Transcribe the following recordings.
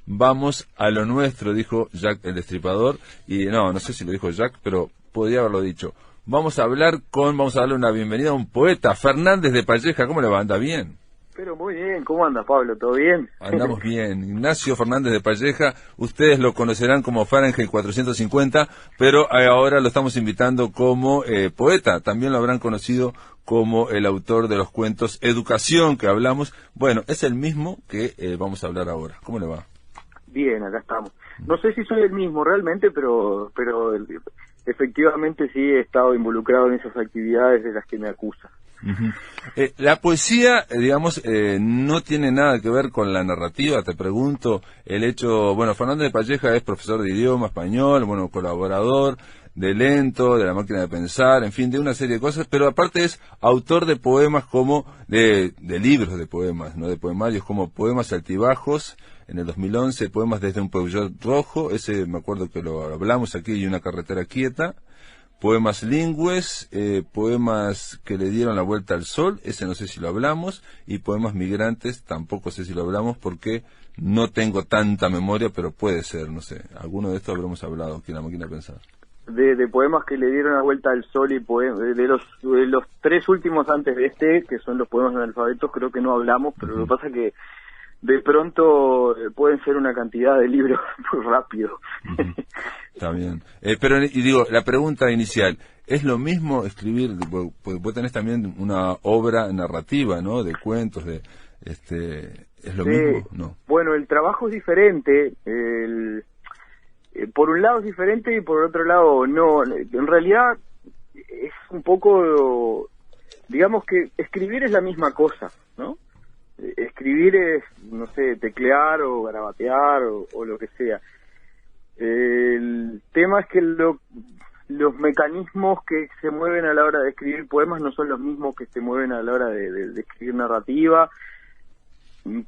vamos a lo nuestro, dijo Jack el Destripador, y no sé si lo dijo Jack, pero podría haberlo dicho. Vamos a darle una bienvenida a un poeta, Fernández de Palleja. ¿Cómo le va? ¿Anda bien? Pero muy bien, ¿cómo anda, Pablo? ¿Todo bien? Andamos bien. Ignacio Fernández de Palleja, ustedes lo conocerán como Fahrenheit 450, pero ahora lo estamos invitando como poeta. También lo habrán conocido como el autor de los cuentos Educación, que hablamos. Bueno, es el mismo que vamos a hablar ahora. ¿Cómo le va? Bien, acá estamos. No sé si soy el mismo realmente, pero efectivamente sí he estado involucrado en esas actividades de las que me acusa. La poesía, digamos, no tiene nada que ver con la narrativa, te pregunto. El hecho, bueno, Fernández de Palleja es profesor de idioma español, bueno, colaborador de Lento, de La Máquina de Pensar, en fin, de una serie de cosas, pero aparte es autor de poemas como, de libros de poemas, no de poemarios, como Poemas Altibajos, en el 2011, Poemas desde un Peugeot rojo, ese me acuerdo que lo hablamos aquí, y Una carretera quieta. Poemas lingües, poemas que le dieron la vuelta al sol, ese no sé si lo hablamos, y poemas migrantes, tampoco sé si lo hablamos porque no tengo tanta memoria, pero puede ser, no sé, alguno de estos habremos hablado aquí en La Máquina de Pensar. De poemas que le dieron la vuelta al sol y de los tres últimos antes de este, que son los poemas analfabetos, creo que no hablamos, pero lo que pasa es que de pronto pueden ser una cantidad de libros muy rápido. Está bien. Pero, y digo, la pregunta inicial, ¿es lo mismo escribir, porque vos tenés también una obra narrativa, ¿no? De cuentos, ¿es lo mismo? No. Bueno, el trabajo es diferente, por un lado es diferente y por otro lado no. En realidad es un poco, digamos que escribir es la misma cosa, ¿no? Escribir es, no sé, teclear o garabatear o lo que sea. El tema es que los mecanismos que se mueven a la hora de escribir poemas no son los mismos que se mueven a la hora de escribir narrativa.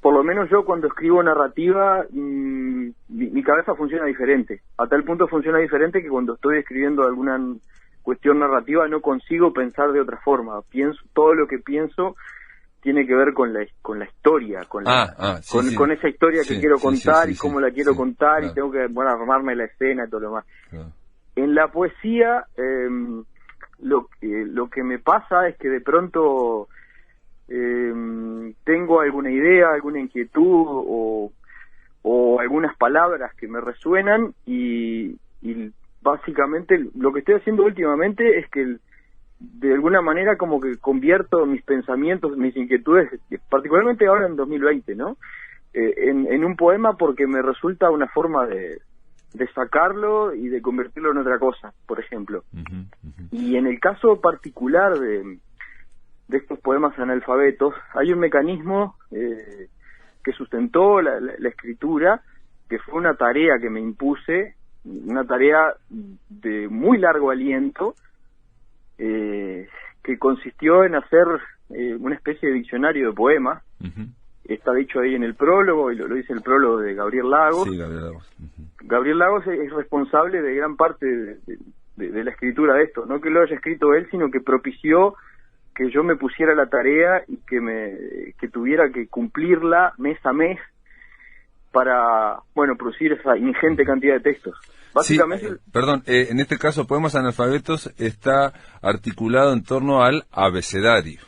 Por lo menos yo cuando escribo narrativa, mi cabeza funciona diferente. A tal punto funciona diferente que cuando estoy escribiendo alguna cuestión narrativa no consigo pensar de otra forma. Todo lo que pienso tiene que ver con la historia, con esa historia que quiero contar y cómo la quiero contar, y tengo que armarme la escena y todo lo demás. En la poesía, lo que me pasa es que de pronto tengo alguna idea, alguna inquietud o algunas palabras que me resuenan y básicamente lo que estoy haciendo últimamente es que de alguna manera como que convierto mis pensamientos, mis inquietudes, particularmente ahora en 2020, ¿no? En un poema, porque me resulta una forma de sacarlo y de convertirlo en otra cosa, por ejemplo. Y en el caso particular de estos poemas analfabetos, hay un mecanismo que sustentó la escritura, que fue una tarea que me impuse, una tarea de muy largo aliento, que consistió en hacer una especie de diccionario de poemas. Está dicho ahí en el prólogo, y lo dice el prólogo de Gabriel Lagos. Sí, Gabriel Lagos. Gabriel Lagos es responsable de gran parte de la escritura de esto, no que lo haya escrito él, sino que propició que yo me pusiera la tarea y que tuviera que cumplirla mes a mes para, producir esa ingente cantidad de textos. Básicamente, sí, perdón, en este caso, Poemas Analfabetos está articulado en torno al abecedario.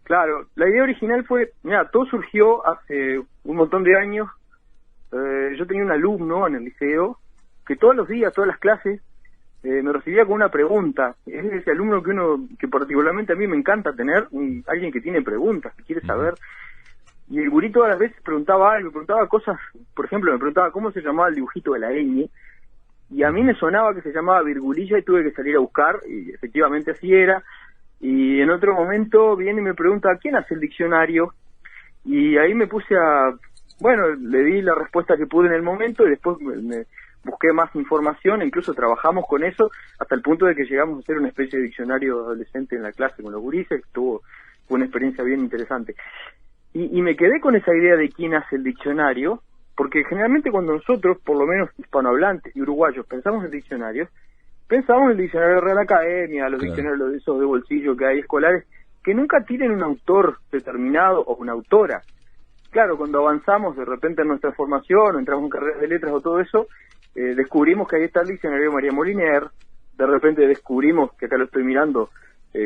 Claro, la idea original fue, todo surgió hace un montón de años. Yo tenía un alumno en el liceo que todos los días, todas las clases, me recibía con una pregunta. Es ese alumno que particularmente a mí me encanta tener, alguien que tiene preguntas, que quiere saber. Y el gurí todas las veces preguntaba algo, preguntaba cosas, por ejemplo, me preguntaba cómo se llamaba el dibujito de la ñ, y a mí me sonaba que se llamaba virgulilla y tuve que salir a buscar, y efectivamente así era. Y en otro momento viene y me pregunta, ¿quién hace el diccionario? Y ahí me puse le di la respuesta que pude en el momento, y después me busqué más información, e incluso trabajamos con eso, hasta el punto de que llegamos a hacer una especie de diccionario adolescente en la clase con los gurises, fue una experiencia bien interesante. Y me quedé con esa idea de quién hace el diccionario, porque generalmente cuando nosotros, por lo menos hispanohablantes y uruguayos, pensamos en diccionarios, pensamos en el diccionario de Real Academia, los diccionarios esos de bolsillo que hay escolares, que nunca tienen un autor determinado o una autora. claro, cuando avanzamos de repente en nuestra formación, o entramos en carreras de letras o todo eso, descubrimos que ahí está el diccionario María Moliner. De repente descubrimos, que acá lo estoy mirando,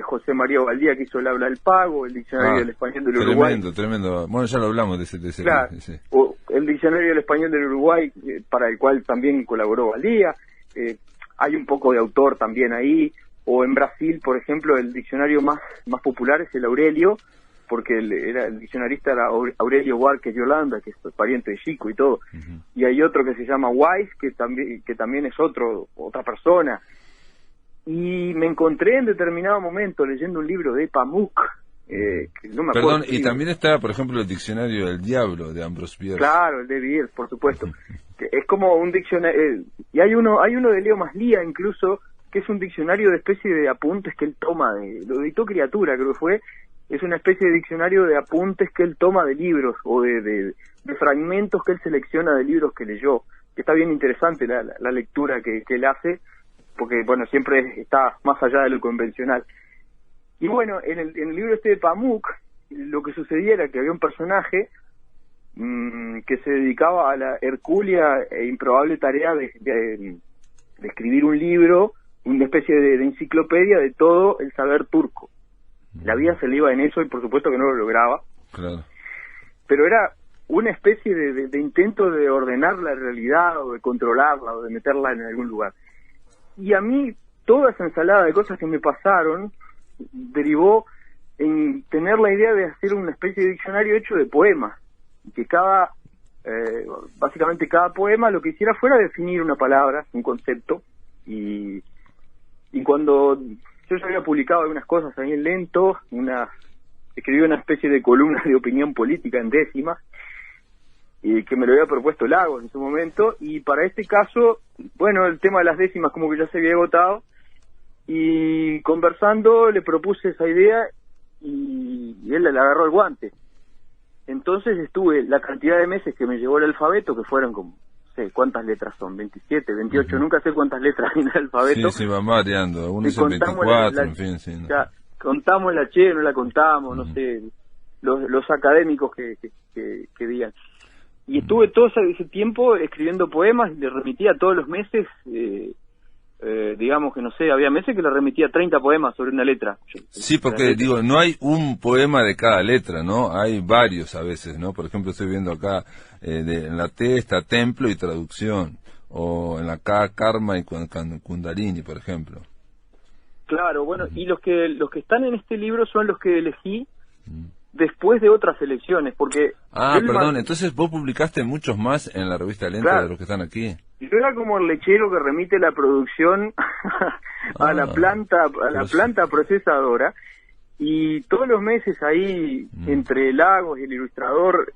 José María Valdía, que hizo el habla del pago, el diccionario del español del Uruguay. Tremendo. Bueno, ya lo hablamos de ese claro, sí. O el diccionario del español del Uruguay, para el cual también colaboró Valdía. Hay un poco de autor también ahí. O en Brasil, por ejemplo, el diccionario más popular es el Aurelio, porque el diccionarista era Aurelio Warques de Holanda, que es pariente de Chico y todo. Uh-huh. Y hay otro que se llama Weiss, que también es otra persona. Y me encontré en determinado momento leyendo un libro de Pamuk, que no me acuerdo. Perdón, y también está, por ejemplo, el diccionario del diablo de Ambrose Bierce. Claro, el de Bierce, por supuesto. Que es como un diccionario, y hay uno de Leo Maslía incluso, que es un diccionario de especie de apuntes que él toma, lo editó Criatura, creo que fue. Es una especie de diccionario de apuntes que él toma de libros, o de fragmentos que él selecciona de libros que leyó, que está bien interesante la lectura que él hace, porque bueno, siempre está más allá de lo convencional. Y bueno, en el libro este de Pamuk, lo que sucedía era que había un personaje que se dedicaba a la hercúlea e improbable tarea de escribir un libro, una especie de enciclopedia de todo el saber turco. La vida se le iba en eso y por supuesto que no lo lograba. Claro. Pero era una especie de intento de ordenar la realidad, o de controlarla, o de meterla en algún lugar. Y a mí toda esa ensalada de cosas que me pasaron derivó en tener la idea de hacer una especie de diccionario hecho de poemas, que básicamente cada poema lo que hiciera fuera definir una palabra, un concepto, y cuando yo ya había publicado algunas cosas ahí en Lento, escribí una especie de columna de opinión política en Décimas, y que me lo había propuesto Lagos en su momento, y para este caso, bueno, el tema de las décimas como que ya se había agotado, y conversando le propuse esa idea, y él le agarró el guante. Entonces estuve la cantidad de meses que me llevó el alfabeto, que fueron como, no sé, ¿cuántas letras son? 27, 28, nunca sé cuántas letras hay en el alfabeto. Sí, va variando, algunos dicen 24, en fin, sí. ¿No? Ya, contamos la Che, no la contamos, no sé, los académicos que digan. Y estuve todo ese tiempo escribiendo poemas, y le remitía todos los meses, digamos que no sé, había meses que le remitía 30 poemas sobre una letra. Sí, porque digo, no hay un poema de cada letra, ¿no? Hay varios a veces, ¿no? Por ejemplo, estoy viendo acá, en la T está templo y traducción, o en la K, karma y kundalini, por ejemplo. Claro, bueno, y los que están en este libro son los que elegí después de otras elecciones, porque... perdón, entonces vos publicaste muchos más en la revista Lenta, claro, de los que están aquí. Yo era como el lechero que remite la producción a la planta procesadora, y todos los meses ahí, entre Lagos y el ilustrador,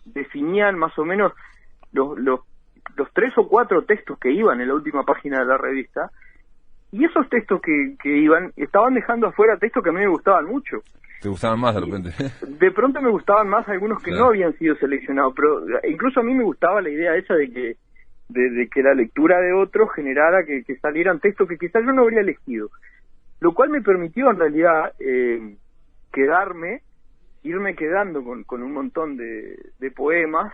definían más o menos los 3 o 4 textos que iban en la última página de la revista, y esos textos que iban, estaban dejando afuera textos que a mí me gustaban mucho. ¿Te gustaban más de repente? De pronto me gustaban más algunos que no habían sido seleccionados, pero incluso a mí me gustaba la idea esa de que la lectura de otros generara que salieran textos que quizás yo no habría elegido, lo cual me permitió en realidad irme quedando con un montón de poemas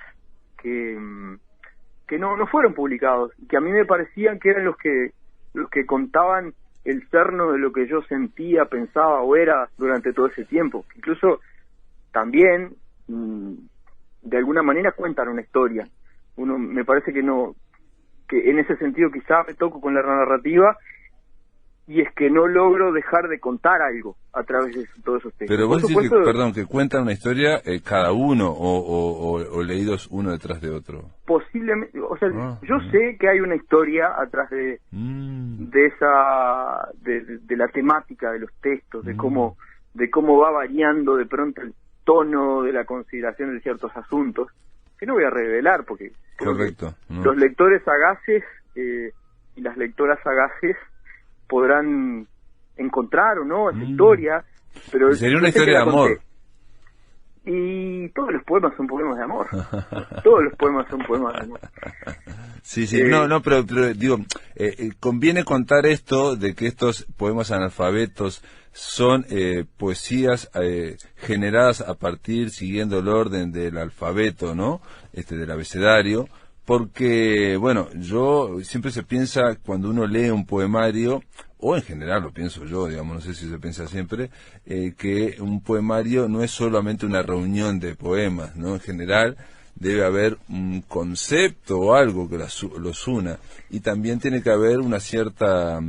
que no fueron publicados, que a mí me parecían que eran los que contaban el cerno de lo que yo sentía, pensaba o era durante todo ese tiempo. Incluso también, de alguna manera, cuentan una historia. Me parece que en ese sentido quizá me toco con la narrativa, y es que no logro dejar de contar algo a través de todos esos textos. Pero vos decís que cuentan una historia cada uno, o leídos uno detrás de otro. Posiblemente, o sea, yo sé que hay una historia atrás de la temática de los textos, de cómo va variando de pronto el tono de la consideración de ciertos asuntos, que no voy a revelar, porque correcto, los lectores sagaces y las lectoras sagaces podrán encontrar o no esa historia, pero sería una historia de amor. Y todos los poemas son poemas de amor. Todos los poemas son poemas de amor. Sí, pero digo, conviene contar esto de que estos poemas analfabetos son poesías generadas a partir, siguiendo el orden del alfabeto, ¿no? Del abecedario, porque, bueno, siempre se piensa cuando uno lee un poemario, o en general lo pienso yo, digamos, no sé si se piensa siempre, que un poemario no es solamente una reunión de poemas, ¿no? En general debe haber un concepto o algo que los una, y también tiene que haber una cierta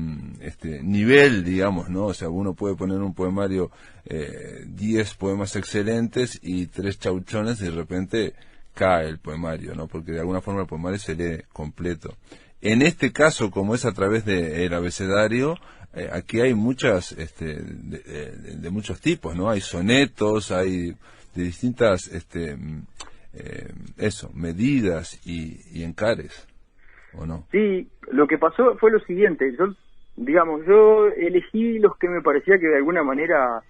nivel, digamos, ¿no? O sea, uno puede poner un poemario 10 poemas excelentes y 3 chauchones y de repente cae el poemario, ¿no? Porque de alguna forma el poemario se lee completo. En este caso, como es a través del abecedario, aquí hay muchas, de muchos tipos, ¿no? Hay sonetos, hay de distintas, medidas y encares, ¿o no? Sí, lo que pasó fue lo siguiente. Yo elegí los que me parecía que de alguna manera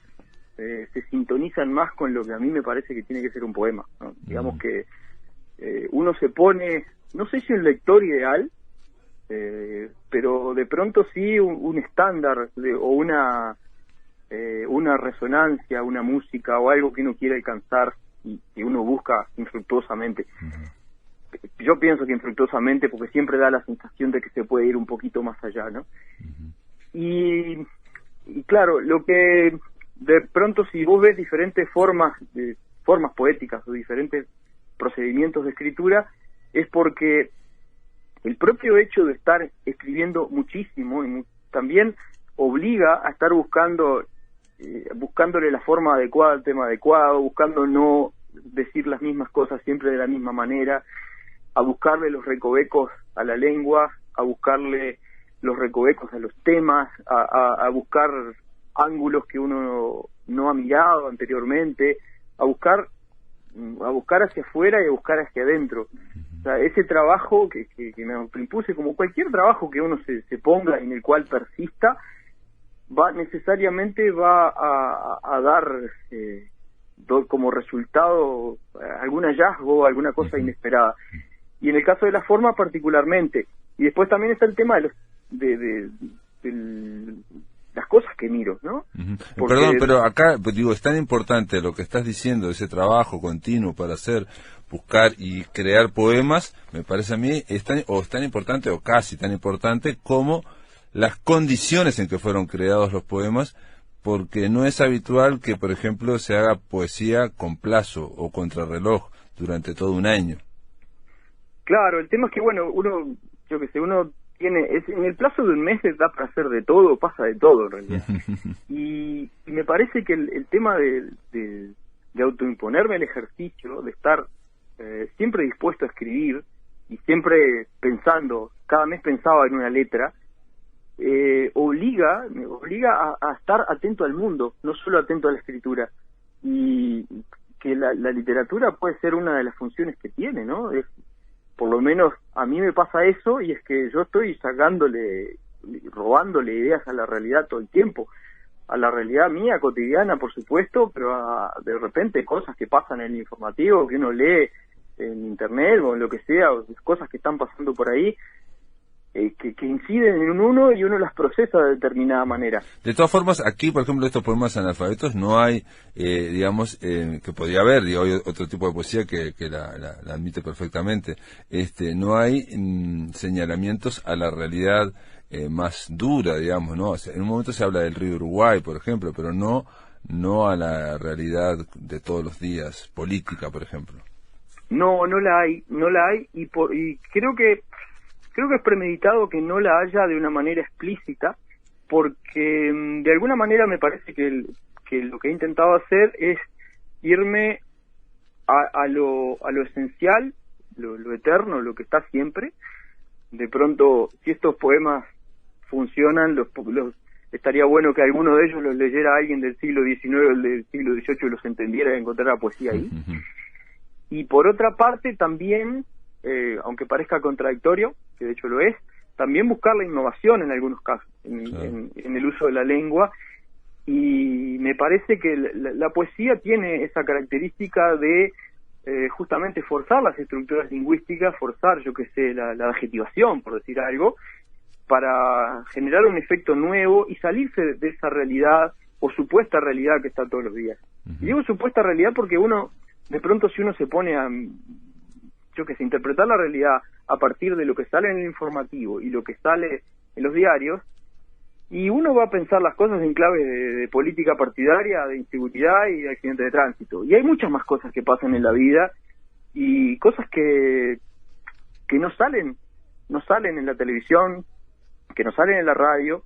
se sintonizan más con lo que a mí me parece que tiene que ser un poema, ¿no? Digamos que uno se pone, no sé si un lector ideal, pero de pronto sí un estándar o una resonancia, una música o algo que uno quiere alcanzar y que uno busca infructuosamente. Yo pienso que infructuosamente porque siempre da la sensación de que se puede ir un poquito más allá, ¿no? Y claro, lo que de pronto si vos ves diferentes formas poéticas o diferentes procedimientos de escritura, es porque el propio hecho de estar escribiendo muchísimo y también obliga a estar buscándole la forma adecuada al tema adecuado, buscando no decir las mismas cosas siempre de la misma manera, a buscarle los recovecos a la lengua, a buscarle los recovecos a los temas, a buscar ángulos que uno no ha mirado anteriormente, a buscar hacia afuera y a buscar hacia adentro. O sea, ese trabajo que me impuse, como cualquier trabajo que uno se ponga en el cual persista, necesariamente va a dar como resultado algún hallazgo, alguna cosa inesperada. Y en el caso de la forma particularmente. Y después también está el tema de las cosas que miro, ¿no? Porque... Perdón, pero acá, digo, es tan importante lo que estás diciendo, ese trabajo continuo para buscar y crear poemas, me parece a mí, es tan importante o casi tan importante como las condiciones en que fueron creados los poemas, porque no es habitual que, por ejemplo, se haga poesía con plazo o contrarreloj durante todo un año. Claro, el tema es que, bueno, uno tiene, en el plazo de un mes da para hacer de todo, pasa de todo en realidad. y me parece que el tema de autoimponerme el ejercicio, de estar siempre dispuesto a escribir y siempre pensando, cada mes pensaba en una letra, me obliga a estar atento al mundo, no solo atento a la escritura. Y que la literatura puede ser una de las funciones que tiene, ¿no? Por lo menos a mí me pasa eso, y es que yo estoy robándole ideas a la realidad todo el tiempo, a la realidad mía cotidiana, por supuesto, pero de repente cosas que pasan en el informativo, que uno lee en internet o en lo que sea, o cosas que están pasando por ahí, que inciden en uno y uno las procesa de determinada manera. De todas formas, aquí, por ejemplo, estos poemas analfabetos no hay, que podría haber, hay otro tipo de poesía que la admite perfectamente, no hay señalamientos a la realidad más dura, digamos, ¿no? O sea, en un momento se habla del río Uruguay, por ejemplo, pero no a la realidad de todos los días, política, por ejemplo. No la hay, y creo que es premeditado que no la haya de una manera explícita, porque de alguna manera me parece que lo que he intentado hacer es irme a lo esencial, lo eterno, lo que está siempre. De pronto, si estos poemas funcionan, estaría bueno que alguno de ellos los leyera alguien del siglo XIX o del siglo XVIII y los entendiera y encontrara poesía ahí. Y por otra parte también, aunque parezca contradictorio, que de hecho lo es, también buscar la innovación en algunos casos, en el uso de la lengua, y me parece que la poesía tiene esa característica de justamente forzar las estructuras lingüísticas, forzar, la adjetivación, por decir algo, para generar un efecto nuevo y salirse de esa realidad o supuesta realidad que está todos los días. Y digo supuesta realidad porque uno, de pronto si uno se pone a, yo qué sé, interpretar la realidad a partir de lo que sale en el informativo y lo que sale en los diarios, y uno va a pensar las cosas en clave de política partidaria, de inseguridad y de accidentes de tránsito. Y hay muchas más cosas que pasan en la vida y cosas que no salen en la televisión, que no salen en la radio,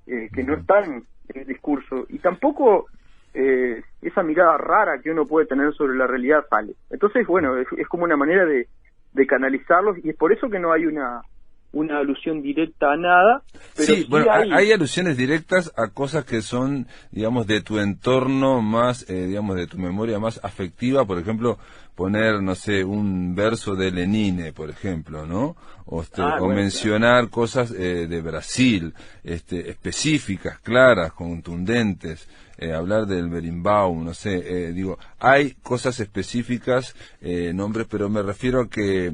que no están en el discurso, y tampoco esa mirada rara que uno puede tener sobre la realidad sale. Entonces, bueno, es como una manera de canalizarlos, y es por eso que no hay una alusión directa a nada, pero sí, bueno, hay alusiones directas a cosas que son, digamos, de tu entorno más, digamos, de tu memoria más afectiva. Por ejemplo, poner, no sé, un verso de Lenine, por ejemplo, ¿no? O bueno, mencionar cosas de Brasil, específicas, claras, contundentes. Hablar del Berimbaum, no sé, digo, hay cosas específicas, nombres, pero me refiero a que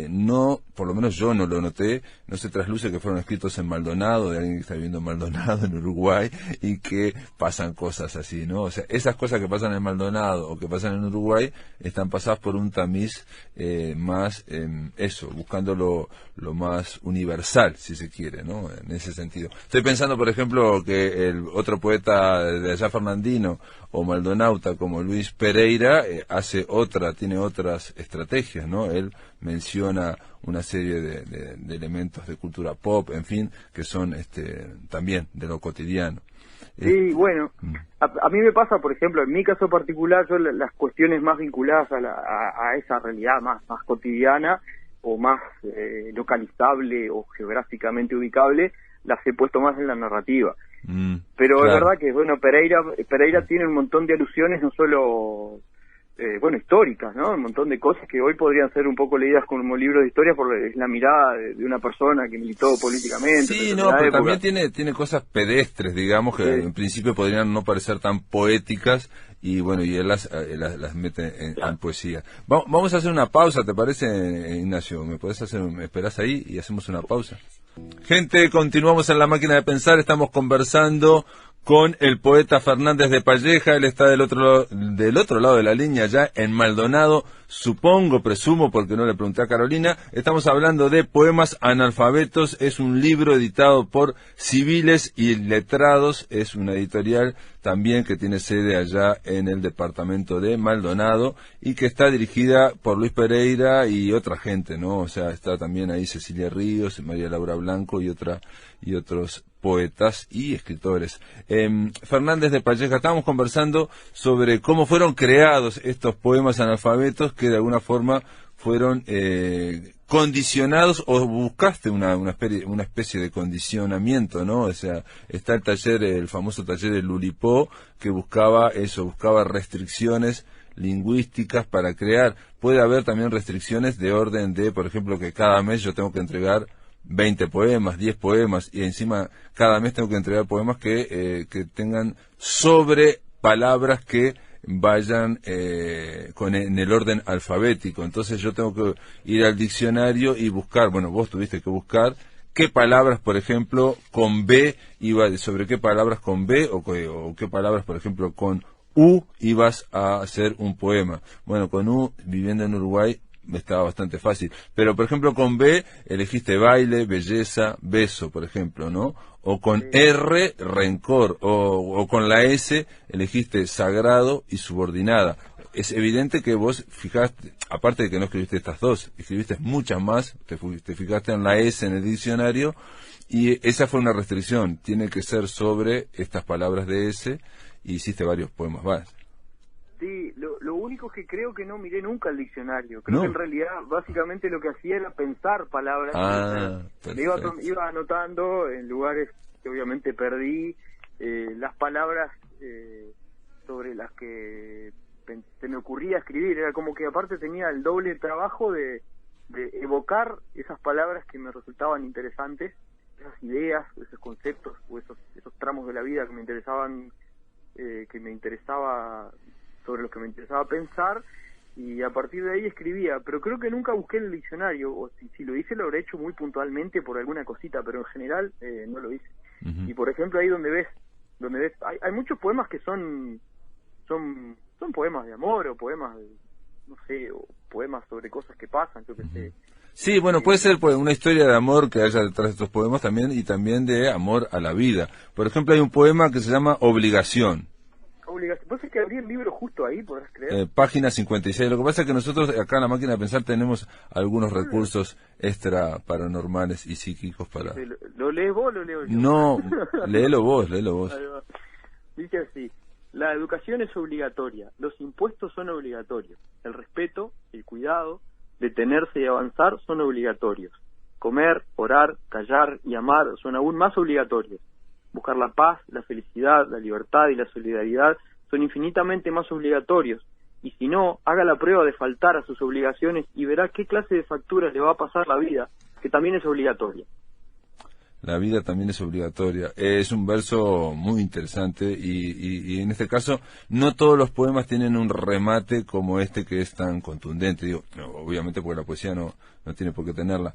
no, por lo menos yo no lo noté, no se trasluce que fueron escritos en Maldonado, de alguien que está viviendo en Maldonado, en Uruguay, y que pasan cosas así, ¿no? O sea, esas cosas que pasan en Maldonado o que pasan en Uruguay están pasadas por un tamiz más, eso, buscando lo más universal, si se quiere, ¿no? En ese sentido. Estoy pensando, por ejemplo, que el otro poeta de allá fernandino o maldonauta como Luis Pereira tiene otras estrategias, ¿no? Él menciona una serie de elementos de cultura pop, en fin, que son también de lo cotidiano. Sí, bueno, a mí me pasa, por ejemplo, en mi caso particular, yo las cuestiones más vinculadas a esa realidad más cotidiana o más localizable o geográficamente ubicable, las he puesto más en la narrativa. Pero claro, es verdad que, bueno, Pereira tiene un montón de alusiones, no solo, bueno, históricas, ¿no? Un montón de cosas que hoy podrían ser un poco leídas como libros de historia porque es la mirada de una persona que militó políticamente. Sí, no, pero también tiene cosas pedestres, digamos, que en principio podrían no parecer tan poéticas, y bueno, y él las mete en poesía. Vamos a hacer una pausa, ¿te parece, Ignacio? ¿Me esperás ahí y hacemos una pausa? Gente, continuamos en La Máquina de Pensar, estamos conversando con el poeta Fernández de Palleja. Él está del otro lado de la línea, ya en Maldonado, presumo, porque no le pregunté a Carolina. Estamos hablando de Poemas Analfabetos. Es un libro editado por Civiles y Letrados. Es una editorial también que tiene sede allá en el departamento de Maldonado y que está dirigida por Luis Pereira y otra gente, ¿no? O sea, está también ahí Cecilia Ríos, María Laura Blanco y otros poetas y escritores. Fernández de Palleja, estábamos conversando sobre cómo fueron creados estos poemas analfabetos que de alguna forma fueron condicionados, o buscaste una especie de condicionamiento, ¿no? O sea, está el famoso taller de Lulipó, que buscaba restricciones lingüísticas para crear. Puede haber también restricciones de orden de, por ejemplo, que cada mes yo tengo que entregar 20 poemas, 10 poemas, y encima cada mes tengo que entregar poemas que tengan sobre palabras que vayan en el orden alfabético. Entonces yo tengo que ir al diccionario y buscar, bueno, vos tuviste que buscar qué palabras, por ejemplo, con B, sobre qué palabras con B o qué palabras, por ejemplo, con U ibas a hacer un poema. Bueno, con U, viviendo en Uruguay, estaba bastante fácil, pero por ejemplo con B elegiste baile, belleza, beso, por ejemplo, ¿no? O con R, rencor, o con la S elegiste sagrado y subordinada. Es evidente que vos fijaste, aparte de que no escribiste estas dos, escribiste muchas más, te fijaste en la S en el diccionario, y esa fue una restricción, tiene que ser sobre estas palabras de S, y hiciste varios poemas más. Sí, lo único que creo que no miré nunca el diccionario. Creo que en realidad básicamente lo que hacía era pensar palabras. Iba anotando en lugares que obviamente perdí las palabras sobre las que se me ocurría escribir. Era como que aparte tenía el doble trabajo de evocar esas palabras que me resultaban interesantes, esas ideas, esos conceptos o esos tramos de la vida que me interesaban, sobre los que me interesaba pensar, y a partir de ahí escribía, pero creo que nunca busqué en el diccionario, o si lo hice lo habré hecho muy puntualmente por alguna cosita, pero en general no lo hice. Y por ejemplo ahí donde ves donde hay muchos poemas que son poemas de amor, o poemas de, no sé, o poemas sobre cosas que pasan, yo qué sé. Sí, bueno, puede ser pues, una historia de amor que haya detrás de estos poemas también, y también de amor a la vida. Por ejemplo, hay un poema que se llama Obligación. Vos es que abrí el libro justo ahí, ¿podrás creer? Página 56. Lo que pasa es que nosotros acá en la máquina de pensar tenemos algunos recursos extra paranormales y psíquicos para... ¿Lo lees vos o lo leo yo? No, léelo vos. Dice así: la educación es obligatoria, los impuestos son obligatorios, el respeto, el cuidado, detenerse y avanzar son obligatorios, comer, orar, callar y amar son aún más obligatorios. Buscar la paz, la felicidad, la libertad y la solidaridad son infinitamente más obligatorios, y si no, haga la prueba de faltar a sus obligaciones y verá qué clase de facturas le va a pasar la vida, que también es obligatoria. La vida también es obligatoria. Es un verso muy interesante y en este caso no todos los poemas tienen un remate como este, que es tan contundente. Digo, no, obviamente porque la poesía no tiene por qué tenerla.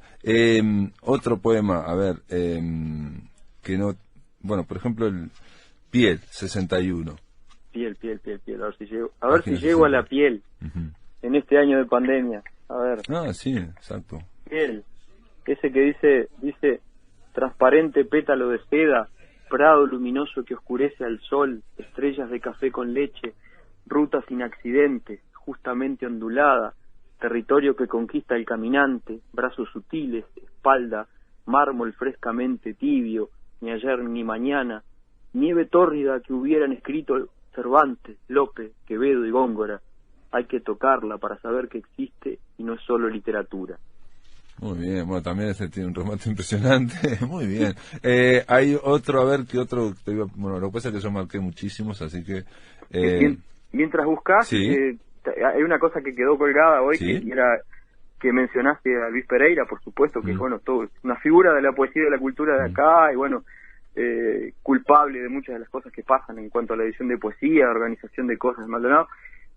Otro poema, a ver, que no... Bueno, por ejemplo, el Piel, 61. Piel. A ver si llego a la piel en este año de pandemia. A ver. Ah, sí, exacto. Piel. Ese que dice transparente pétalo de seda, prado luminoso que oscurece al sol, estrellas de café con leche, ruta sin accidentes, justamente ondulada, territorio que conquista el caminante, brazos sutiles, espalda, mármol frescamente tibio, ni ayer ni mañana, nieve tórrida que hubieran escrito Cervantes, Lope, Quevedo y Góngora. Hay que tocarla para saber que existe y no es solo literatura. Muy bien, bueno, también este tiene un remate impresionante. Muy bien. Hay otro, a ver, ¿qué otro? Bueno, lo que pasa es que yo marqué muchísimos, así que... Mientras buscas, sí. Hay una cosa que quedó colgada hoy, ¿sí? que era que mencionaste a Luis Pereira, por supuesto, que es bueno, todo, una figura de la poesía y de la cultura de acá, y bueno, culpable de muchas de las cosas que pasan en cuanto a la edición de poesía, organización de cosas de Maldonado,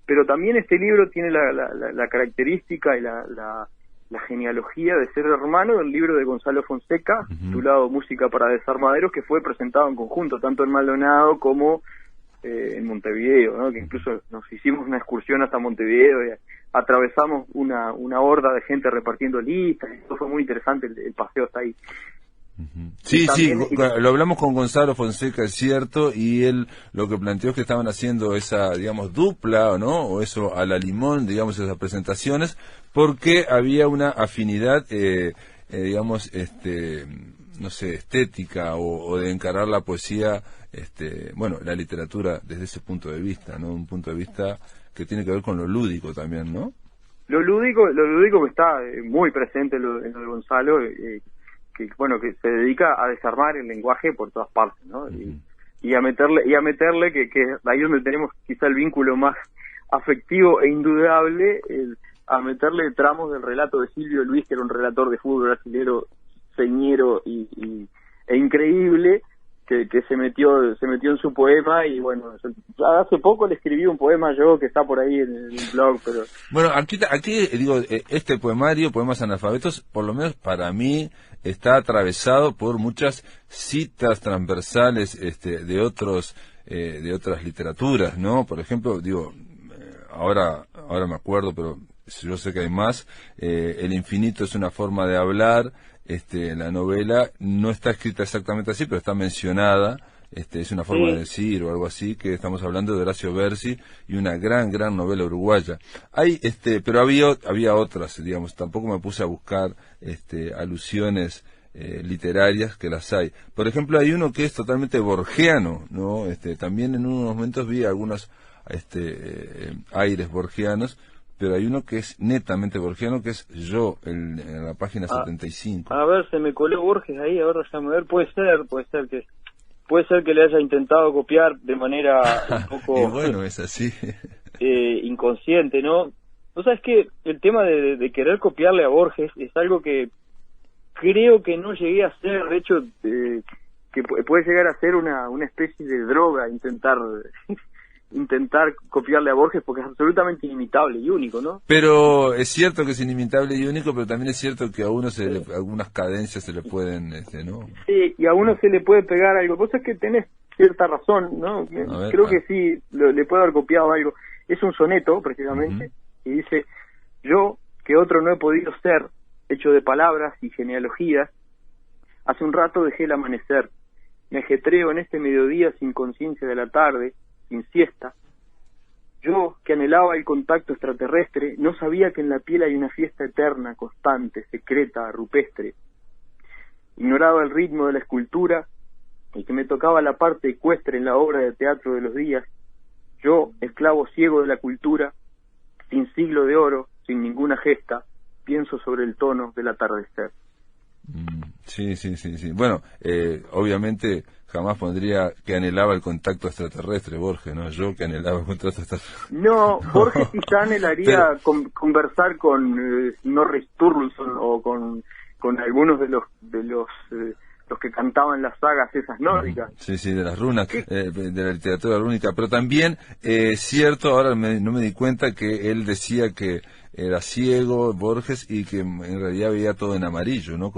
pero también este libro tiene la característica y la genealogía de ser hermano del libro de Gonzalo Fonseca, titulado Música para Desarmaderos, que fue presentado en conjunto, tanto en Maldonado como en Montevideo, ¿no? Que incluso nos hicimos una excursión hasta Montevideo y atravesamos una horda de gente repartiendo listas, y fue muy interesante el paseo hasta ahí. Sí, lo hablamos con Gonzalo Fonseca, es cierto, y él lo que planteó es que estaban haciendo esa, digamos, dupla, ¿no? O eso a la limón, digamos, esas presentaciones, porque había una afinidad, digamos, no sé, estética o de encarar la poesía, bueno, la literatura desde ese punto de vista, ¿no? Un punto de vista que tiene que ver con lo lúdico también, ¿no? Lo lúdico que está muy presente en lo de Gonzalo, que bueno, que se dedica a desarmar el lenguaje por todas partes, ¿no? Y a meterle que ahí donde tenemos quizá el vínculo más afectivo e indudable, a meterle tramos del relato de Silvio Luis, que era un relator de fútbol brasilero señero e increíble, que se metió en su poema. Y bueno, hace poco le escribí un poema yo que está por ahí en el blog, pero... Bueno, aquí digo, este poemario, Poemas Analfabetos, por lo menos para mí, está atravesado por muchas citas transversales de otras literaturas, ¿no? Por ejemplo, digo, ahora me acuerdo, pero yo sé que hay más. El infinito es una forma de hablar. La novela no está escrita exactamente así, pero está mencionada. Es una forma de decir o algo así, que estamos hablando de Horacio Berzi y una gran novela uruguaya. Hay pero había otras, digamos, tampoco me puse a buscar alusiones literarias, que las hay. Por ejemplo, hay uno que es totalmente borgiano, ¿no? También en unos momentos vi algunos aires borgianos, pero hay uno que es netamente borgiano, que es Yo, en la página 75. A ver, se me coló Borges ahí, ahora déjame ver, puede ser que le haya intentado copiar de manera un poco... Y bueno, es así. Inconsciente, ¿no? ¿Vos sabés que el tema de querer copiarle a Borges es algo que creo que no llegué a hacer? De hecho, que puede llegar a ser una especie de droga intentar copiarle a Borges, porque es absolutamente inimitable y único, ¿no? Pero es cierto que es inimitable y único, pero también es cierto que a uno algunas cadencias se le pueden, ¿no? Sí, y a uno se le puede pegar algo. Vos es que tenés cierta razón, ¿no? ver, Creo que sí, le puedo haber copiado algo. Es un soneto, precisamente, y dice: yo, que otro no he podido ser, hecho de palabras y genealogías, hace un rato dejé el amanecer. Me ajetreo en este mediodía sin conciencia de la tarde, sin siesta. Yo, que anhelaba el contacto extraterrestre, no sabía que en la piel hay una fiesta eterna, constante, secreta, rupestre. Ignoraba el ritmo de la escultura y que me tocaba la parte ecuestre en la obra de teatro de los días. Yo, esclavo ciego de la cultura, sin siglo de oro, sin ninguna gesta, pienso sobre el tono del atardecer. Sí. Bueno, obviamente jamás pondría que anhelaba el contacto extraterrestre, Borges, ¿no? Yo que anhelaba el contacto extraterrestre. No, Borges quizá anhelaría conversar con Norris Sturluson o con algunos de los que cantaban las sagas esas nórdicas. Sí, de las runas, de la literatura rúnica, pero también cierto, ahora no me di cuenta que él decía que era ciego, Borges, y que en realidad veía todo en amarillo, ¿no?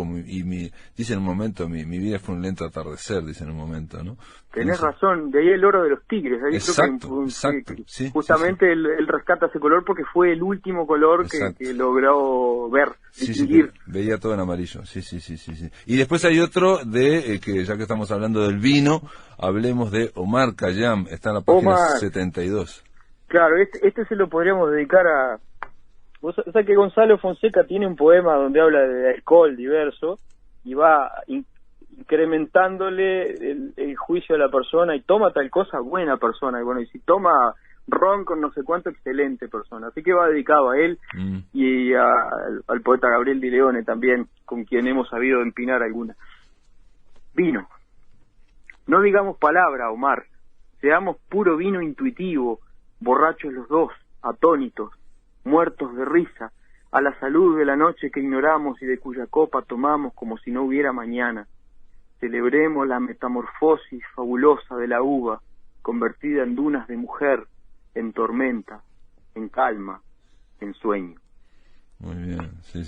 Dice en un momento, mi vida fue un lento atardecer, dice en un momento, ¿no? Tenés razón, de ahí el oro de los tigres. Ahí exacto, creo que, exacto. Sí, justamente él rescata ese color porque fue el último color que logró ver, distinguir. Sí, veía todo en amarillo, sí. Y después hay otro que ya que estamos hablando del vino, hablemos de Omar Khayyam, está en la página 72. Claro, este se lo podríamos dedicar a... Vos sabés que Gonzalo Fonseca tiene un poema donde habla de alcohol diverso y va incrementándole el juicio a la persona, y toma tal cosa, buena persona, y bueno, y si toma ron con no sé cuánto, excelente persona. Así que va dedicado a él y al poeta Gabriel Di Leone también, con quien hemos sabido empinar alguna. Vino. No digamos palabra, Omar, seamos puro vino intuitivo, borrachos los dos, atónitos, muertos de risa, a la salud de la noche que ignoramos y de cuya copa tomamos como si no hubiera mañana. Celebremos la metamorfosis fabulosa de la uva, convertida en dunas de mujer, en tormenta, en calma, en sueño. Muy bien, sí.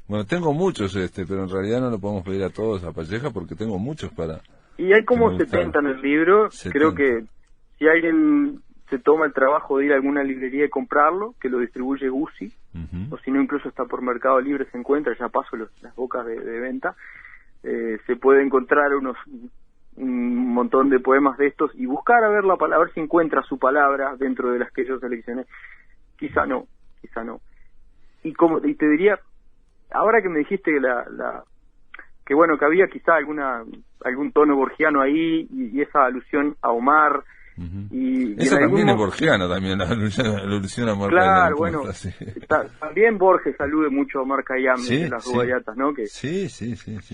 Bueno, tengo muchos, pero en realidad no lo podemos pedir a todos a Palleja porque tengo muchos para... Y hay como 70 en el libro. 70. Creo que si alguien se toma el trabajo de ir a alguna librería y comprarlo, que lo distribuye Guzzi, o si no incluso está por Mercado Libre, se encuentra, ya paso las bocas de venta, se puede encontrar un montón de poemas de estos y buscar a ver a ver si encuentra su palabra dentro de las que yo seleccioné. Quizá no. Y te diría, ahora que me dijiste que bueno, que había quizá algún tono borgiano ahí y esa alusión a Omar. Esa también es borgiana, también la alusión a Omar Khayyam. Claro, bueno, también Borges alude mucho a Omar Khayyam en las rubayatas, ¿no? Que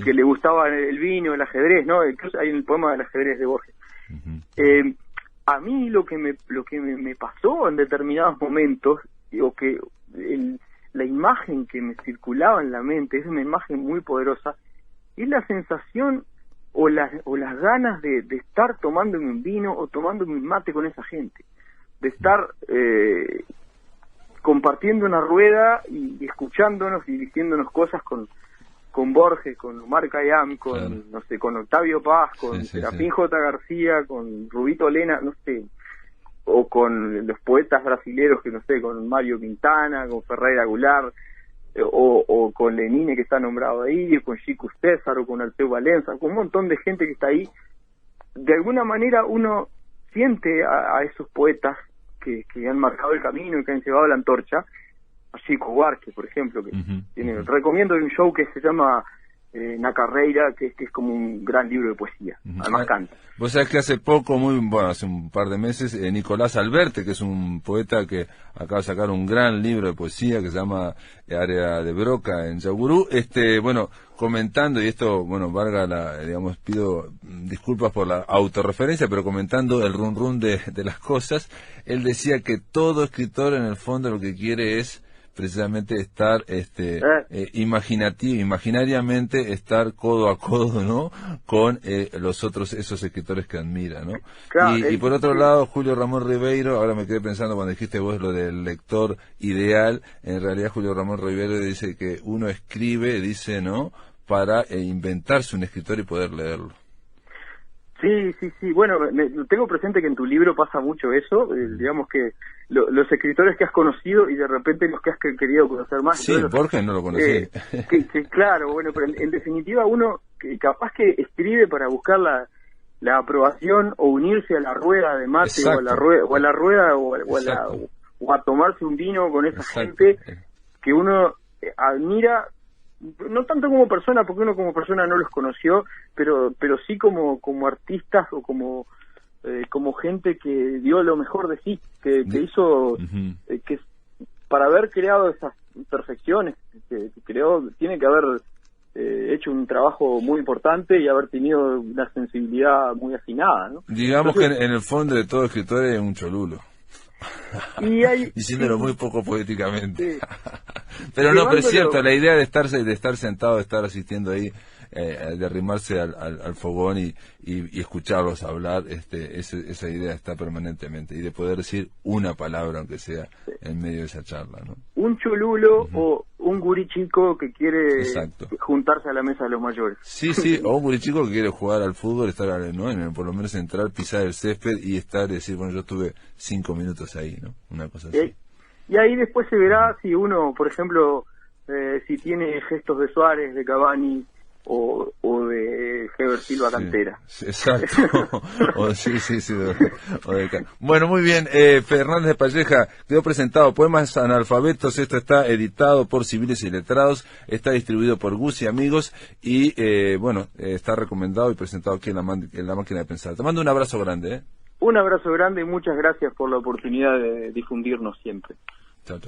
que le gustaba el vino, el ajedrez, ¿no? Incluso hay el poema del ajedrez de Borges. A mí lo que me pasó en determinados momentos, o que la imagen que me circulaba en la mente, es una imagen muy poderosa, es la sensación o las ganas de estar tomándome un vino o tomándome un mate con esa gente, de estar compartiendo una rueda y escuchándonos y diciéndonos cosas con Borges, con Omar Khayyam, con no sé, con Octavio Paz, con Serafín J. García, con Rubito Lena, no sé, o con los poetas brasileros, que no sé, con Mario Quintana, con Ferreira Goulart, o con Lenine, que está nombrado ahí, o con Chico César, o con Alceu Valenza, con un montón de gente que está ahí. De alguna manera uno siente a esos poetas que han marcado el camino y que han llevado la antorcha, a Chico Buarque, por ejemplo, que recomiendo un show que se llama Na Carreira, que es como un gran libro de poesía, además canta. Vos sabés que hace un par de meses, Nicolás Alberte, que es un poeta que acaba de sacar un gran libro de poesía que se llama Área de Broca en Yagurú, comentando, y esto, pido disculpas por la autorreferencia, pero comentando el run de las cosas, él decía que todo escritor en el fondo lo que quiere es precisamente estar imaginariamente estar codo a codo, ¿no?, con los otros, esos escritores que admira, ¿no? Claro, y por otro lado, Julio Ramón Ribeiro, ahora me quedé pensando cuando dijiste vos lo del lector ideal, en realidad Julio Ramón Ribeiro dice que uno escribe, dice, ¿no?, para inventarse un escritor y poder leerlo. Sí. Bueno, tengo presente que en tu libro pasa mucho eso, digamos que los escritores que has conocido y de repente los que has querido conocer más. Sí, Borges no lo conocí. Claro, bueno, pero en definitiva uno que capaz que escribe para buscar la aprobación o unirse a la rueda de mate. Exacto. o a tomarse un vino con esa Exacto. gente que uno admira, no tanto como persona, porque uno como persona no los conoció, pero sí como artistas o como gente que dio lo mejor de sí, que hizo, que para haber creado esas perfecciones que creó, tiene que haber hecho un trabajo muy importante y haber tenido una sensibilidad muy afinada, ¿no? Digamos. Entonces, que en el fondo de todo escritor es un cholulo. Diciéndolo muy poco poéticamente. Pero no, pero es cierto, la idea de estar sentado, de estar asistiendo ahí, de arrimarse al fogón y escucharlos hablar, esa idea está permanentemente, y de poder decir una palabra, aunque sea en medio de esa charla, ¿no? Un cholulo o un gurí chico que quiere Exacto. juntarse a la mesa de los mayores. Sí, o un gurí chico que quiere jugar al fútbol, estar, ¿no? Por lo menos entrar, pisar el césped y decir, bueno, yo estuve 5 minutos ahí, ¿no? Una cosa así. Y ahí después se verá si uno, por ejemplo, si tiene gestos de Suárez, de Cavani o de Heber Silva Cantera. Sí, exacto. Bueno, muy bien. Fernández de Palleja quedó presentado Poemas Analfabetos. Esto está editado por Civiles y Letrados, está distribuido por Gus y Amigos y está recomendado y presentado aquí en la Máquina de Pensar. Te mando un abrazo grande. Un abrazo grande y muchas gracias por la oportunidad de difundirnos siempre. Chao.